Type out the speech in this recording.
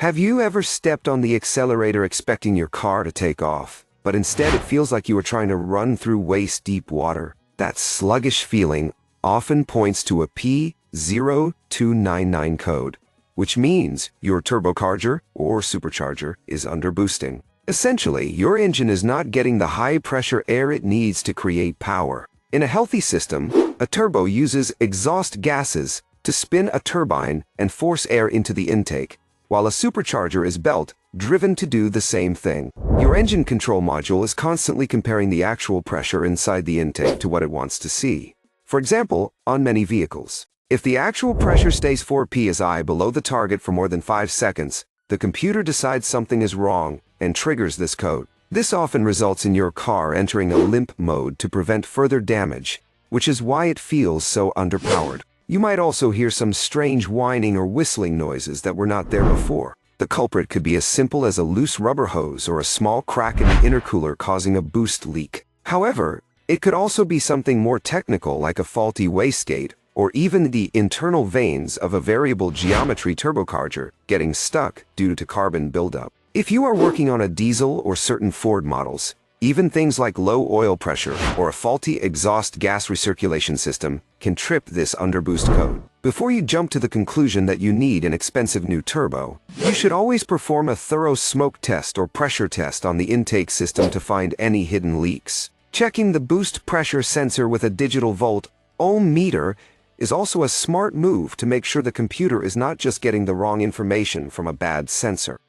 Have you ever stepped on the accelerator expecting your car to take off, but instead it feels like you are trying to run through waist-deep water? That sluggish feeling often points to a P0299 code, which means your turbocharger or supercharger is underboosting. Essentially, your engine is not getting the high-pressure air it needs to create power. In a healthy system, a turbo uses exhaust gases to spin a turbine and force air into the intake, while a supercharger is belt-driven to do the same thing. Your engine control module is constantly comparing the actual pressure inside the intake to what it wants to see. For example, on many vehicles, if the actual pressure stays 4 psi below the target for more than 5 seconds, the computer decides something is wrong and triggers this code. This often results in your car entering a limp mode to prevent further damage, which is why it feels so underpowered. You might also hear some strange whining or whistling noises that were not there before. The culprit could be as simple as a loose rubber hose or a small crack in the intercooler causing a boost leak. However, it could also be something more technical like a faulty wastegate or even the internal vanes of a variable geometry turbocharger getting stuck due to carbon buildup. If you are working on a diesel or certain Ford models, even things like low oil pressure or a faulty exhaust gas recirculation system can trip this underboost code. Before you jump to the conclusion that you need an expensive new turbo, you should always perform a thorough smoke test or pressure test on the intake system to find any hidden leaks. Checking the boost pressure sensor with a digital volt-ohm meter is also a smart move to make sure the computer is not just getting the wrong information from a bad sensor.